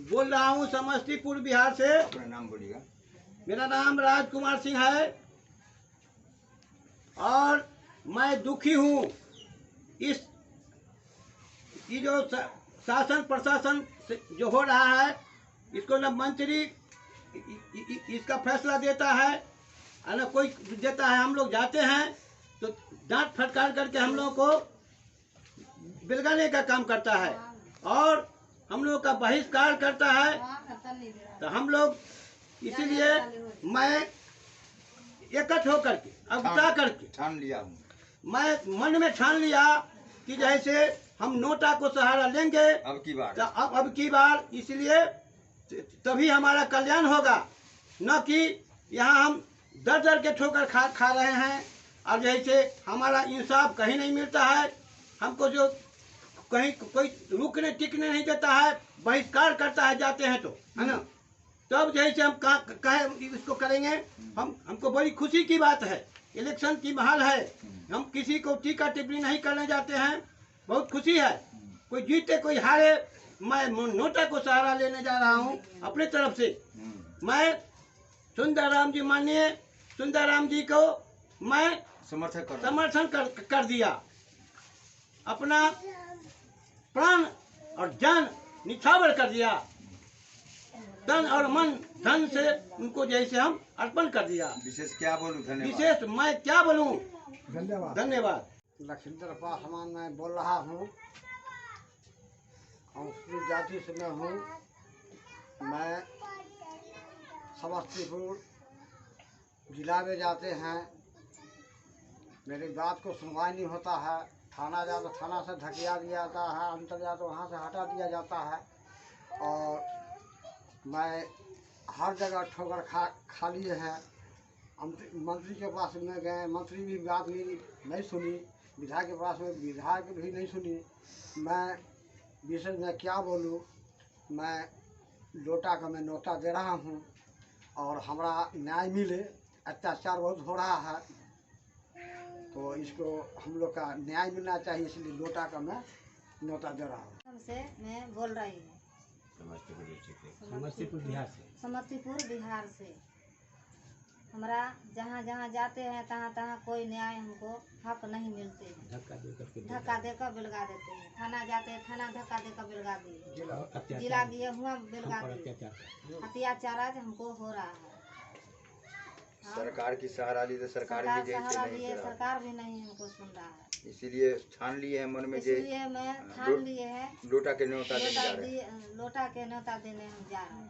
बोल रहा हूँ समस्तीपुर बिहार से। अपना नाम बोलिएगा। मेरा नाम राजकुमार सिंह है और मैं दुखी हूँ। ये जो शासन प्रशासन जो हो रहा है, इसको न मंत्री इसका फैसला देता है और न कोई देता है। हम लोग जाते हैं तो डांट फटकार करके हम लोगों को बिलगाने का काम करता है और हम लोग का बहिष्कार करता है। तो हम लोग इसीलिए मैं एकत्र होकर के अगुता करके ठान लिया हूँ, मैं मन में ठान लिया कि जैसे हम नोटा को सहारा लेंगे अब की बार। तो अब की बार, इसलिए तभी हमारा कल्याण होगा, न कि यहाँ हम दर दर के ठोकर खा रहे हैं और जैसे हमारा इंसाफ कहीं नहीं मिलता है। हमको जो कहीं कोई रुकने टिकने नहीं देता है, बहिष्कार करता है जाते हैं तो, है ना। तब जैसे हम कहे इसको करेंगे। हमको बड़ी खुशी की बात है, इलेक्शन की माहौल है, हम किसी को टीका टिप्पणी नहीं करने जाते हैं। बहुत खुशी है, कोई जीते कोई हारे, मैं नोटा को सहारा लेने जा रहा हूँ अपने तरफ से। मैं सुंदरराम जी, माननीय सुंदरराम जी को मैं समर्थन कर दिया। अपना प्राण और जान निछावर कर दिया, तन और मन धन से उनको जैसे हम अर्पण कर दिया। विशेष क्या बोलूं, धन्यवाद। विशेष मैं क्या बोलूं, धन्यवाद। लखींद्र पासवान मैं बोल रहा हूँ, अनुसूचित जाति से मैं हूँ। मैं समस्तीपुर जिला में जाते हैं, मेरी बात को सुनवाई नहीं होता है। थाना जाओ तो थाना से धकिया दिया जाता है, अंतर जाओ तो वहाँ से हटा दिया जाता है। और मैं हर जगह ठोकर खा लिए हैं। मंत्री के पास में गए, मंत्री भी बात मेरी नहीं सुनी। विधायक के पास में विधायक भी नहीं सुनी। मैं विशेष में क्या बोलूँ, मैं लोटा का मैं नोटा दे रहा हूँ और हमारा न्याय मिले। अत्याचार बहुत हो रहा है तो इसको हम लोग का न्याय मिलना चाहिए, इसलिए लोटा का मैं नोटा दे रहा हूँ। हमसे मैं बोल रही हूँ समस्तीपुर बिहार से। हमारा जहाँ जहाँ जाते हैं तहाँ तहाँ कोई न्याय हमको हक नहीं मिलते हैं। धक्का देकर बिलगा देते हैं। थाना जाते हैं, थाना धक्का देकर बिलगा दिए। जिला दिए हुआ बिलगा दिए। अत्याचार आज हमको हो रहा है। सरकार की सहारा ली तो सरकार भी सहारा लिए, सरकार भी नहीं हमको सुन रहा है। इसीलिए ठान लिए है मन में, इसलिए मैं ठान लिए है लोटा के न्योता देने जा रहे हैं। लोटा के न्योता देने हम जा रहे हैं।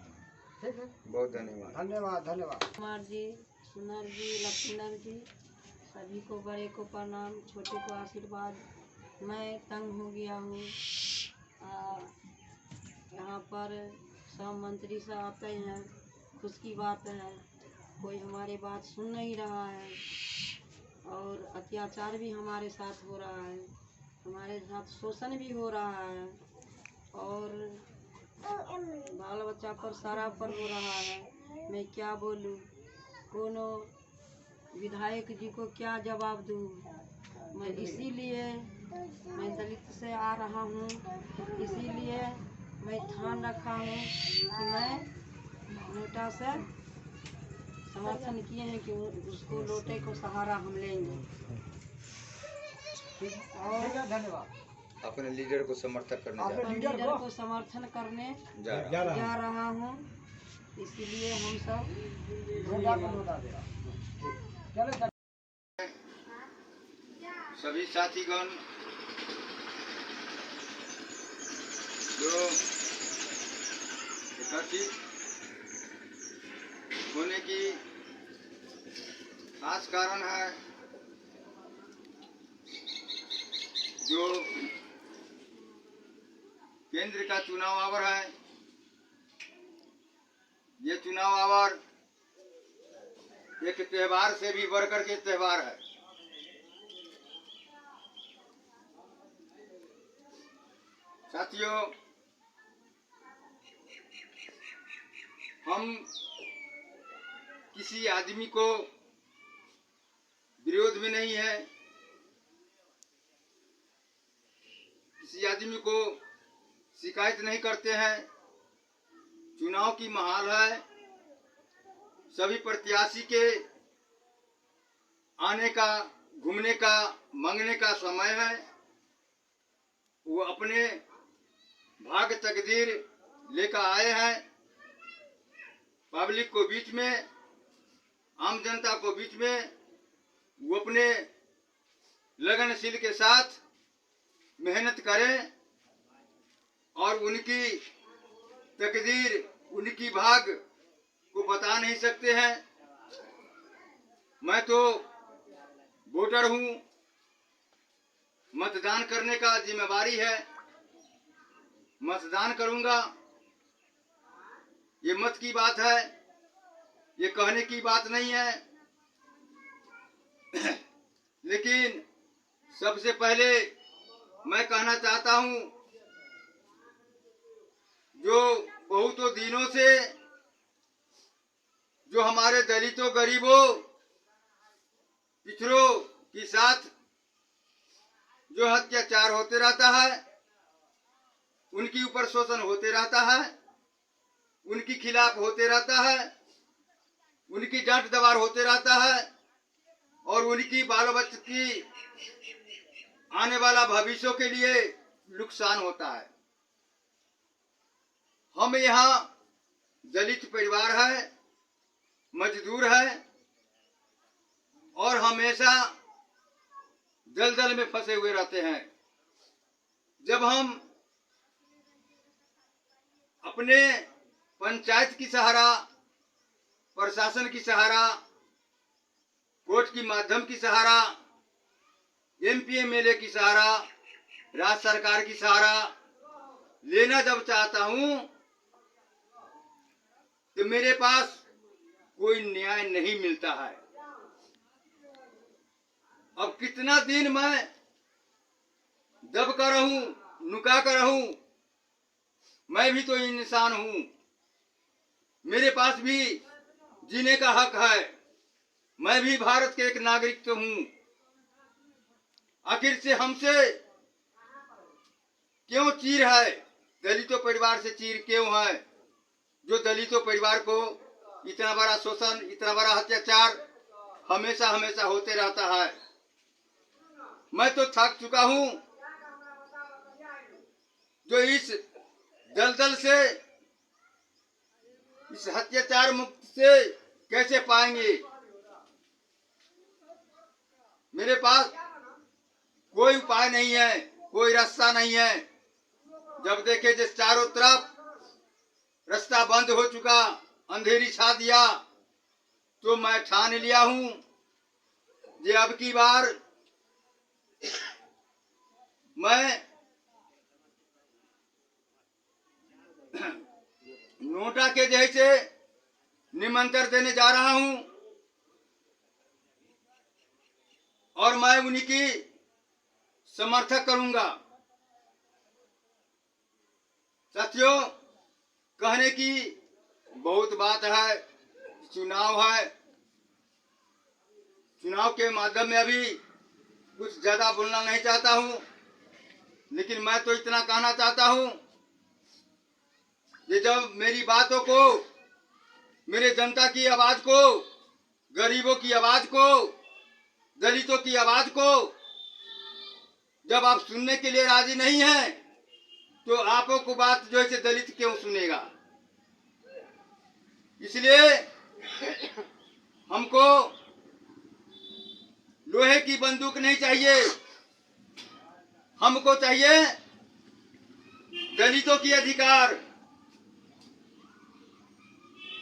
ठीक है, बहुत धन्यवाद। धन्यवाद धन्यवाद। कुमार जी, सुनर जी, लक्ष्मण जी, सभी को बड़े को प्रणाम, छोटे को आशीर्वाद। मैं तंग हो गया हूँ। यहाँ पर सब मंत्री से आते हैं, खुश की बात है, कोई हमारी बात सुन नहीं रहा है और अत्याचार भी हमारे साथ हो रहा है, हमारे साथ शोषण भी हो रहा है और बाल बच्चा पर सारा पर हो रहा है। मैं क्या बोलूँ, कोनो विधायक जी को क्या जवाब दूँ। मैं इसीलिए मैं दलित से आ रहा हूँ, इसीलिए मैं ठान रखा हूँ कि मैं नोटा से समर्थन किए हैं कि उसको लोटे को सहारा हम लेंगे। और धन्यवाद। अपने लीडर को समर्थन करने जा रहे हैं। लीडर को समर्थन करने जा रहा हूँ, इसीलिए हम सब सभी साथीगण जो एकत्रित होने की खास कारण है, जो केंद्र का चुनाव आवर है। ये चुनाव आवर एक त्योहार से भी बढ़कर के त्योहार है। साथियों, हम किसी आदमी को विरोध में नहीं है, किसी आदमी को शिकायत नहीं करते हैं, चुनाव की महाल है। सभी प्रत्याशी के आने का, घूमने का, मांगने का समय है। वो अपने भाग्य तकदीर लेकर आए हैं। पब्लिक को बीच में, आम जनता को बीच में वो अपने लगनशील के साथ मेहनत करें और उनकी तकदीर, उनकी भाग्य को बता नहीं सकते हैं। मैं तो वोटर हूँ, मतदान करने का जिम्मेवारी है, मतदान करूंगा। ये मत की बात है, ये कहने की बात नहीं है। लेकिन सबसे पहले मैं कहना चाहता हूं, जो बहुतों दिनों से जो हमारे दलितों, गरीबों, पिछड़ों के साथ जो अत्याचार होते रहता है, उनके ऊपर शोषण होते रहता है, उनके खिलाफ होते रहता है, उनकी डांट दबार होते रहता है और उनकी बाल बच्चे की आने वाला भविष्य के लिए नुकसान होता है। हम यहाँ दलित परिवार है, मजदूर है और हमेशा दलदल में फंसे हुए रहते हैं। जब हम अपने पंचायत की सहारा, प्रशासन की सहारा, कोर्ट की माध्यम की सहारा, एमपी एमएलए की सहारा, राज्य सरकार की सहारा लेना जब चाहता हूं तो मेरे पास कोई न्याय नहीं मिलता है। अब कितना दिन मैं दब कर रहूं, नुका कर रहूं? मैं भी तो इंसान हूं, मेरे पास भी जीने का हक है। मैं भी भारत के एक नागरिक तो हूं। आखिर से हमसे क्यों चीर है? दलितों परिवार से चीर क्यों है? जो दलितों परिवार को इतना बड़ा शोषण, इतना बड़ा अत्याचार हमेशा हमेशा होते रहता है। मैं तो थक चुका हूं। जो इस दलदल से, इस अत्याचार मुक्त से कैसे पाएंगे? मेरे पास कोई उपाय नहीं है, कोई रास्ता नहीं है। जब देखे जिस चारों तरफ रास्ता बंद हो चुका, अंधेरी छा दिया, तो मैं ठान लिया हूं कि अब की बार मैं नोटा के जैसे निमंत्रण देने जा रहा हूं और मैं उनकी समर्थक करूंगा। साथियों, कहने की बहुत बात है। चुनाव है, चुनाव के माध्यम में अभी कुछ ज्यादा बोलना नहीं चाहता हूं, लेकिन मैं तो इतना कहना चाहता हूं कि जब मेरी बातों को, मेरे जनता की आवाज को, गरीबों की आवाज को, दलितों की आवाज को जब आप सुनने के लिए राजी नहीं हैं, तो आपों को बात जो है दलित क्यों सुनेगा? इसलिए हमको लोहे की बंदूक नहीं चाहिए, हमको चाहिए दलितों की अधिकार,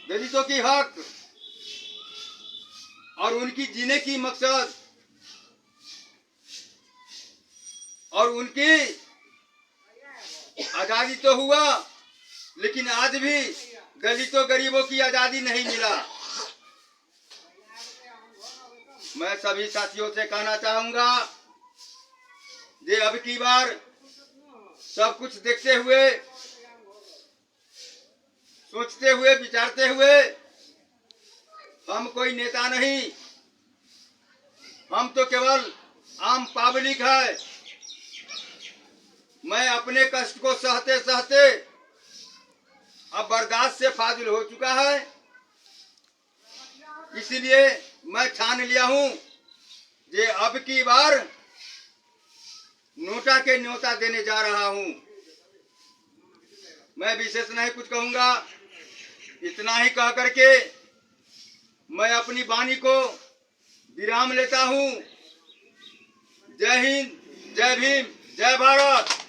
दलितों की हक और उनकी जीने की मकसद और उनकी आजादी तो हुआ, लेकिन आज भी दलितों गरीबों की आजादी नहीं मिला। मैं सभी साथियों से कहना चाहूंगा कि अब की बार सब कुछ देखते हुए, सोचते हुए, विचारते हुए, हम कोई नेता नहीं, हम तो केवल आम पब्लिक है। मैं अपने कष्ट को सहते सहते अब बर्दाश्त से फाजिल हो चुका है। इसलिए मैं ठान लिया हूं कि अब की बार नोटा के न्योता देने जा रहा हूं। मैं विशेष नहीं कुछ कहूंगा, इतना ही कह करके मैं अपनी वाणी को विराम लेता हूं। जय हिंद, जय भीम, जय भारत।